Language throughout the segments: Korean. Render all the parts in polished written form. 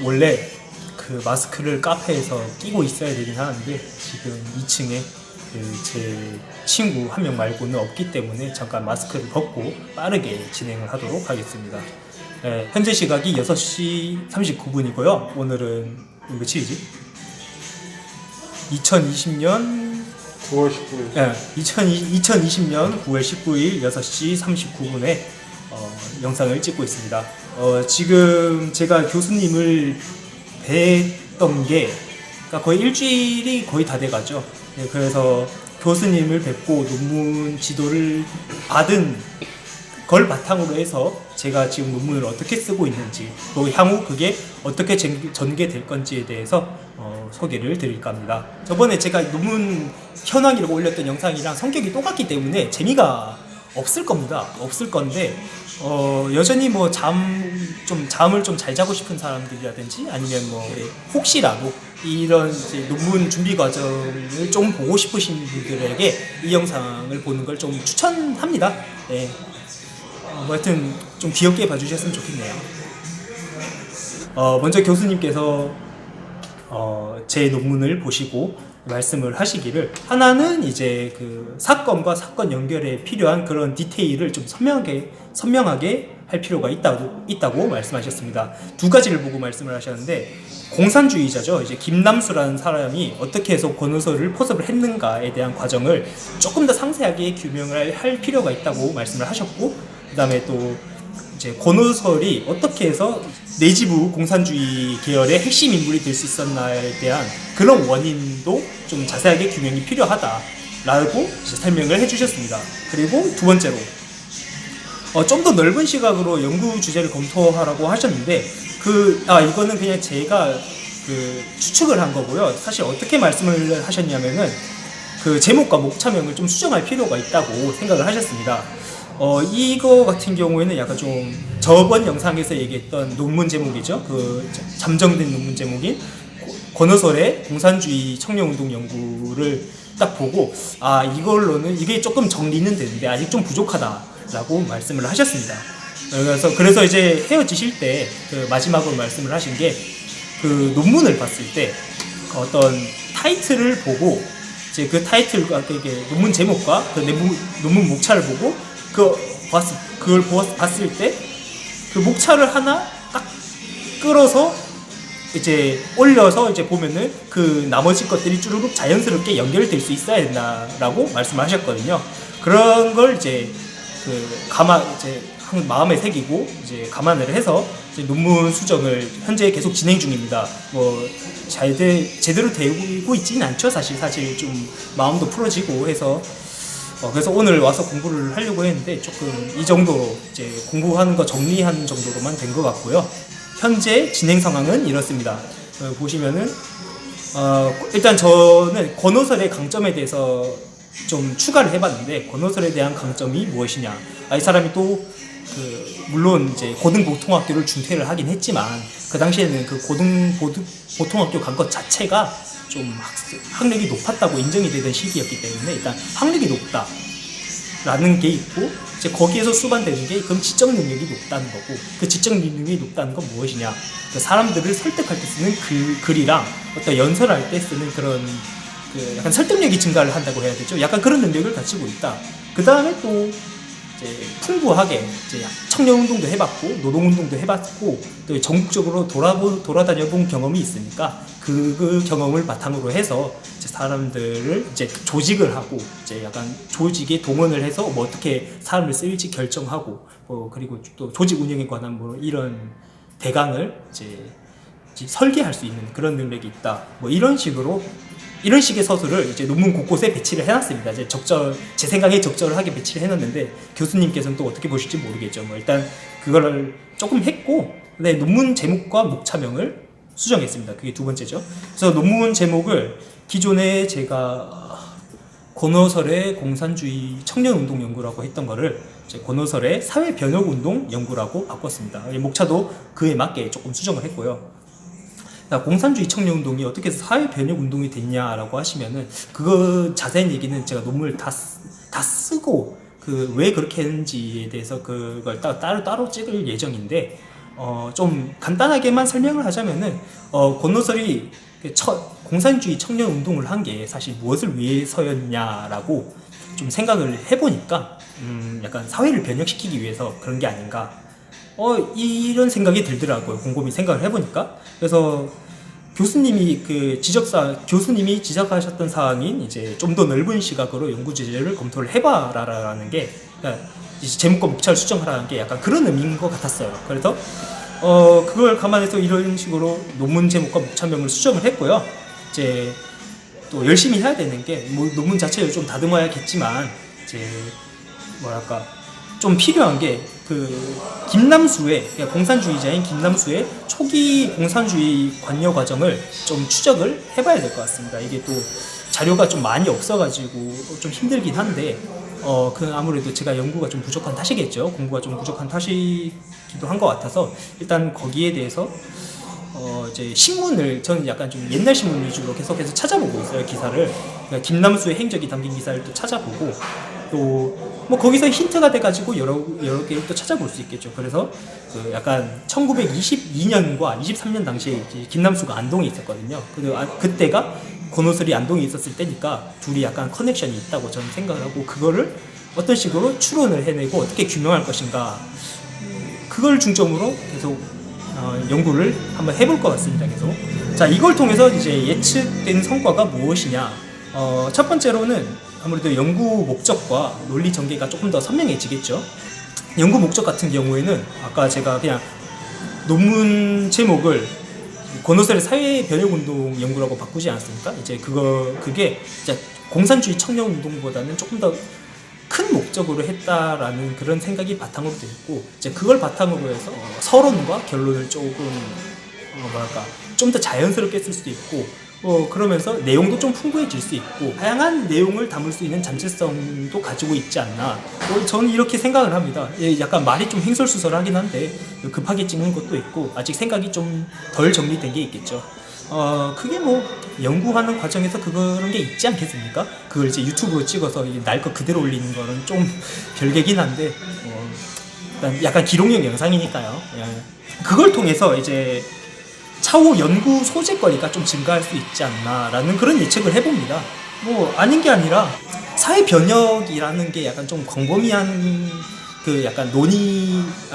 원래 그 마스크를 카페에서 끼고 있어야 되긴 하는데 지금 2층에 그 제 친구 한 명 말고는 없기 때문에 잠깐 마스크를 벗고 빠르게 진행을 하도록 하겠습니다. 네, 현재 시각이 6시 39분이고요. 오늘은 며칠이지? 2020년 9월 19일. 네, 2020년 9월 19일 6시 39분에 영상을 찍고 있습니다. 지금 제가 교수님을 뵀던 게 그러니까 거의 일주일이 거의 다 돼가죠. 네, 그래서 교수님을 뵙고 논문 지도를 받은 걸 바탕으로 해서 제가 지금 논문을 어떻게 쓰고 있는지 또 향후 그게 어떻게 전개될 건지에 대해서 소개를 드릴까 합니다. 저번에 제가 논문 현황이라고 올렸던 영상이랑 성격이 똑같기 때문에 재미가 없을 겁니다. 없을 건데 여전히 뭐 잠을 좀 잘 자고 싶은 사람들이라든지 아니면 뭐 혹시라도 이런 이제 논문 준비 과정을 좀 보고 싶으신 분들에게 이 영상을 보는 걸 좀 추천합니다. 네. 뭐 하여튼 좀 귀엽게 봐주셨으면 좋겠네요. 먼저 교수님께서 제 논문을 보시고 말씀을 하시기를 하나는 이제 그 사건과 사건 연결에 필요한 그런 디테일을 좀 선명하게 할 필요가 있다고 말씀하셨습니다. 두 가지를 보고 말씀을 하셨는데 공산주의자죠. 이제 김남수라는 사람이 어떻게 해서 권오설을 포섭을 했는가에 대한 과정을 조금 더 상세하게 규명을 할 필요가 있다고 말씀을 하셨고 그 다음에 또 이제 권오설이 어떻게 해서 내지부 공산주의 계열의 핵심 인물이 될 수 있었나에 대한 그런 원인도 좀 자세하게 규명이 필요하다라고 설명을 해주셨습니다. 그리고 두 번째로 좀 더 넓은 시각으로 연구 주제를 검토하라고 하셨는데 이거는 그냥 제가 추측을 한 거고요. 사실 어떻게 말씀을 하셨냐면은 그 제목과 목차명을 좀 수정할 필요가 있다고 생각을 하셨습니다. 이거 같은 경우에는 약간 좀 저번 영상에서 얘기했던 논문 제목이죠. 그 잠정된 논문 제목인 권오설의 공산주의 청년운동 연구를 딱 보고 이걸로는 이게 조금 정리는 되는데 아직 좀 부족하다라고 말씀을 하셨습니다. 그래서 이제 헤어지실 때 그 마지막으로 말씀을 하신 게 그 논문을 봤을 때 어떤 타이틀을 보고 이제 그 타이틀과 논문 제목과 그 논문 목차를 보고 그걸 봤을 때 그 목차를 하나 딱 끌어서 이제 올려서 이제 보면은 그 나머지 것들이 쭈루룩 자연스럽게 연결될 수 있어야 된다라고 말씀하셨거든요. 그런 걸 이제 이제 마음에 새기고 이제 감안을 해서 이제 논문 수정을 현재 계속 진행 중입니다. 뭐 제대로 되고 있지는 않죠. 사실 좀 마음도 풀어지고 해서 그래서 오늘 와서 공부를 하려고 했는데 조금 이 정도로 이제 공부하는 거 정리하는 정도로만 된 것 같고요. 현재 진행 상황은 이렇습니다. 보시면은 일단 저는 권오설의 강점에 대해서 좀 추가를 해봤는데 권오설에 대한 강점이 무엇이냐? 이 사람이 또 물론 이제 고등보통학교를 중퇴를 하긴 했지만 그 당시에는 그 고등보통학교 간 것 자체가 좀 학력이 높았다고 인정이 되던 시기였기 때문에 일단 학력이 높다라는 게 있고 이제 거기에서 수반되는 게 그럼 지적 능력이 높다는 거고 그 지적 능력이 높다는 건 무엇이냐? 사람들을 설득할 때 쓰는 글이랑 어떤 연설할 때 쓰는 그런 약간 설득력이 증가를 한다고 해야 되죠. 약간 그런 능력을 가지고 있다. 그 다음에 또 이제 풍부하게 이제 청년운동도 해봤고 노동운동도 해봤고 또 전국적으로 돌아다녀본 경험이 있으니까 그 경험을 바탕으로 해서 이제 사람들을 이제 조직을 하고 이제 약간 조직에 동원을 해서 뭐 어떻게 사람을 쓸지 결정하고 그리고 또 조직 운영에 관한 뭐 이런 대강을 이제 설계할 수 있는 그런 능력이 있다. 뭐 이런 식의 서술을 이제 논문 곳곳에 배치를 해놨습니다. 이제 제 생각에 적절하게 배치를 해놨는데 교수님께서는 또 어떻게 보실지 모르겠죠. 뭐 일단 그거를 조금 했고, 논문 제목과 목차명을 수정했습니다. 그게 두 번째죠. 그래서 논문 제목을 기존에 제가 권오설의 공산주의 청년운동 연구라고 했던 거를 이제 권오설의 사회변혁운동 연구라고 바꿨습니다. 목차도 그에 맞게 조금 수정을 했고요. 공산주의 청년운동이 어떻게 해서 사회변혁운동이 됐냐라고 하시면은 그거 자세한 얘기는 제가 논문을 다 쓰고 왜 그렇게 했는지에 대해서 그걸 따로 찍을 예정인데 좀 간단하게만 설명을 하자면은 권노설이 공산주의 청년 운동을 한 게 사실 무엇을 위해서였냐라고 좀 생각을 해보니까 약간 사회를 변혁시키기 위해서 그런 게 아닌가 이런 생각이 들더라고요. 곰곰이 생각을 해보니까. 그래서 교수님이 교수님이 지적하셨던 사항인 이제 좀 더 넓은 시각으로 연구 주제를 검토를 해봐라라는 게 그러니까 이제 제목과 목차를 수정하라는 게 약간 그런 의미인 것 같았어요. 그래서 그걸 감안해서 이런 식으로 논문 제목과 목차명을 수정을 했고요. 이제 또 열심히 해야 되는 게 뭐 논문 자체를 좀 다듬어야겠지만 이제 뭐랄까 좀 필요한 게 김남수의 그러니까 공산주의자인 김남수의 초기 공산주의 관여 과정을 좀 추적을 해봐야 될 것 같습니다. 이게 또 자료가 좀 많이 없어가지고 좀 힘들긴 한데 아무래도 제가 연구가 좀 부족한 탓이겠죠. 공부가 좀 부족한 탓이기도 한 것 같아서 일단 거기에 대해서 이제 신문을 저는 약간 좀 옛날 신문 위주로 계속해서 찾아보고 있어요. 기사를 그러니까 김남수의 행적이 담긴 기사를 또 찾아보고 또 뭐 거기서 힌트가 돼가지고 여러 개를 또 찾아볼 수 있겠죠. 그래서 약간 1922년과 23년 당시에 김남수가 안동에 있었거든요. 그때가 권오설이 안동에 있었을 때니까 둘이 약간 커넥션이 있다고 저는 생각을 하고 그거를 어떤 식으로 추론을 해내고 어떻게 규명할 것인가 그걸 중점으로 계속 연구를 한번 해볼 것 같습니다. 계속. 자, 이걸 통해서 이제 예측된 성과가 무엇이냐? 첫 번째로는 아무래도 연구 목적과 논리 전개가 조금 더 선명해지겠죠. 연구 목적 같은 경우에는 아까 제가 그냥 논문 제목을 권오설의 사회 변혁 운동 연구라고 바꾸지 않았습니까? 이제 그게 이제 공산주의 청년 운동보다는 조금 더 큰 목적으로 했다라는 그런 생각이 바탕으로 되어 있고 이제 그걸 바탕으로 해서 서론과 결론을 조금 좀 더 자연스럽게 쓸 수도 있고 그러면서 내용도 좀 풍부해질 수 있고 다양한 내용을 담을 수 있는 잠재성도 가지고 있지 않나 저는 이렇게 생각을 합니다. 약간 말이 좀 횡설수설하긴 한데 급하게 찍는 것도 있고 아직 생각이 좀 덜 정리된 게 있겠죠. 그게 뭐 연구하는 과정에서 그런 게 있지 않겠습니까? 그걸 이제 유튜브로 찍어서 날 거 그대로 올리는 거는 좀 별개긴 한데 약간 기록용 영상이니까요. 그걸 통해서 이제 차후 연구 소재거리가 좀 증가할 수 있지 않나라는 그런 예측을 해봅니다. 뭐 아닌 게 아니라 사회 변혁이라는 게 약간 좀 광범위한 약간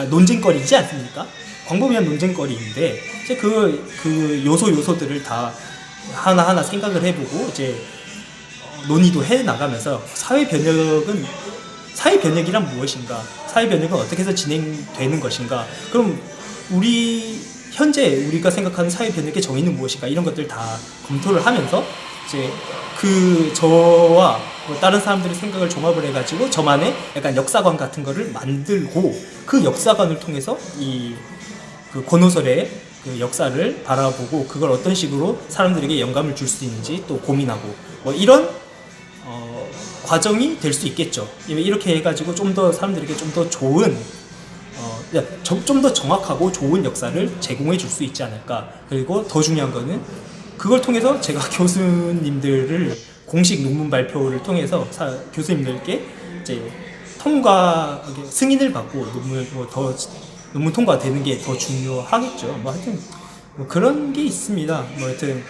논쟁거리지 않습니까? 광범위한 논쟁거리인데 이제 그 요소들을 다 하나하나 생각을 해보고 이제 논의도 해 나가면서 사회 변혁이란 무엇인가? 사회 변혁은 어떻게 해서 진행되는 것인가? 그럼 현재 우리가 생각하는 사회 변혁의 정의는 무엇인가? 이런 것들 다 검토를 하면서 이제 저와 다른 사람들의 생각을 종합을 해가지고 저만의 약간 역사관 같은 거를 만들고 그 역사관을 통해서 권오설의 역사를 바라보고 그걸 어떤 식으로 사람들에게 영감을 줄 수 있는지 또 고민하고 뭐 이런 과정이 될 수 있겠죠. 이렇게 해가지고 좀 더 사람들에게 좀 더 좋은 좀 더 정확하고 좋은 역사를 제공해 줄 수 있지 않을까. 그리고 더 중요한 거는 그걸 통해서 제가 교수님들을 공식 논문 발표를 통해서 교수님들께 이제 승인을 받고 논문 통과되는 게 더 중요하겠죠. 뭐 하여튼 뭐 그런 게 있습니다. 뭐 하여튼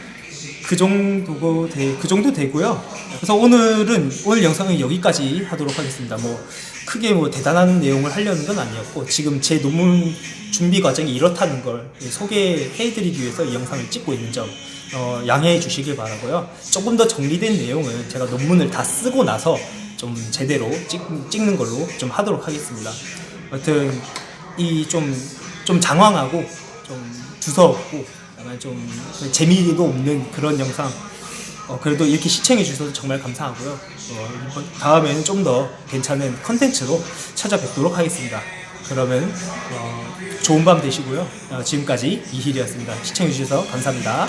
그 정도 되고요. 그래서 오늘 영상은 여기까지 하도록 하겠습니다. 뭐 크게 뭐 대단한 내용을 하려는 건 아니었고 지금 제 논문 준비 과정이 이렇다는 걸 소개해드리기 위해서 이 영상을 찍고 있는 점 양해해 주시길 바라고요. 조금 더 정리된 내용은 제가 논문을 다 쓰고 나서 좀 제대로 찍는 걸로 좀 하도록 하겠습니다. 하여튼 좀 장황하고 좀 두서없고 약간 좀 재미도 없는 그런 영상 그래도 이렇게 시청해 주셔서 정말 감사하고요. 다음에는 좀 더 괜찮은 컨텐츠로 찾아뵙도록 하겠습니다. 그러면 좋은 밤 되시고요. 지금까지 이힐이었습니다. 시청해 주셔서 감사합니다.